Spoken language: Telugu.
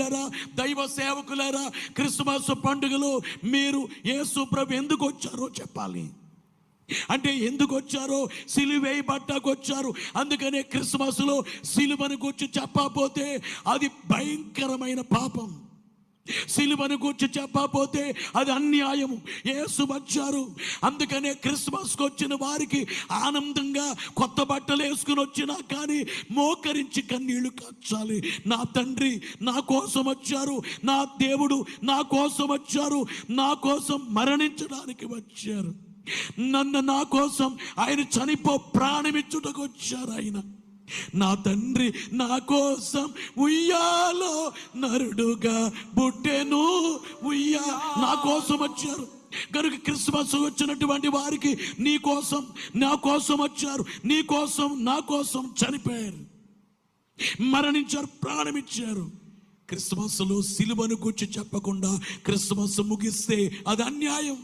బిడ్డలారా, దైవ సేవకులారా, క్రిస్మస్ పండుగలో మీరు యేసు ప్రభు ఎందుకు వచ్చారో చెప్పాలి. అంటే ఎందుకు వచ్చారో, సిలువ వేయబడ్డానికి వచ్చారు. అందుకనే క్రిస్మస్లో సిలువను గురించి చెప్పకపోతే అది భయంకరమైన పాపం. సిలువను గురించి చెప్పకపోతే అది అన్యాయము. యేసు వచ్చారు. అందుకనే క్రిస్మస్కి వచ్చిన వారికి ఆనందంగా కొత్త బట్టలు వేసుకుని వచ్చినా కానీ మోకరించి కన్నీళ్లు కార్చాలి. నా తండ్రి నా కోసం వచ్చారు, నా దేవుడు నా కోసం వచ్చారు, నా కోసం మరణించడానికి వచ్చారు, నా కోసం ఆయన ప్రాణమిచ్చుటకు వచ్చారు. ఆయన నా తండ్రి నా కోసం ఉయ్యాలో నరుడుగా పుట్టెను, నా కోసం వచ్చారు. కనుక క్రిస్మస్ వచ్చినటువంటి వారికి నీ కోసం నా కోసం వచ్చారు, నీ కోసం నా కోసం చనిపోయారు, మరణించారు, ప్రాణమిచ్చారు. క్రిస్మస్లో సిలువను గురించి చెప్పకుండా క్రిస్మస్ ముగిస్తే అది అన్యాయం.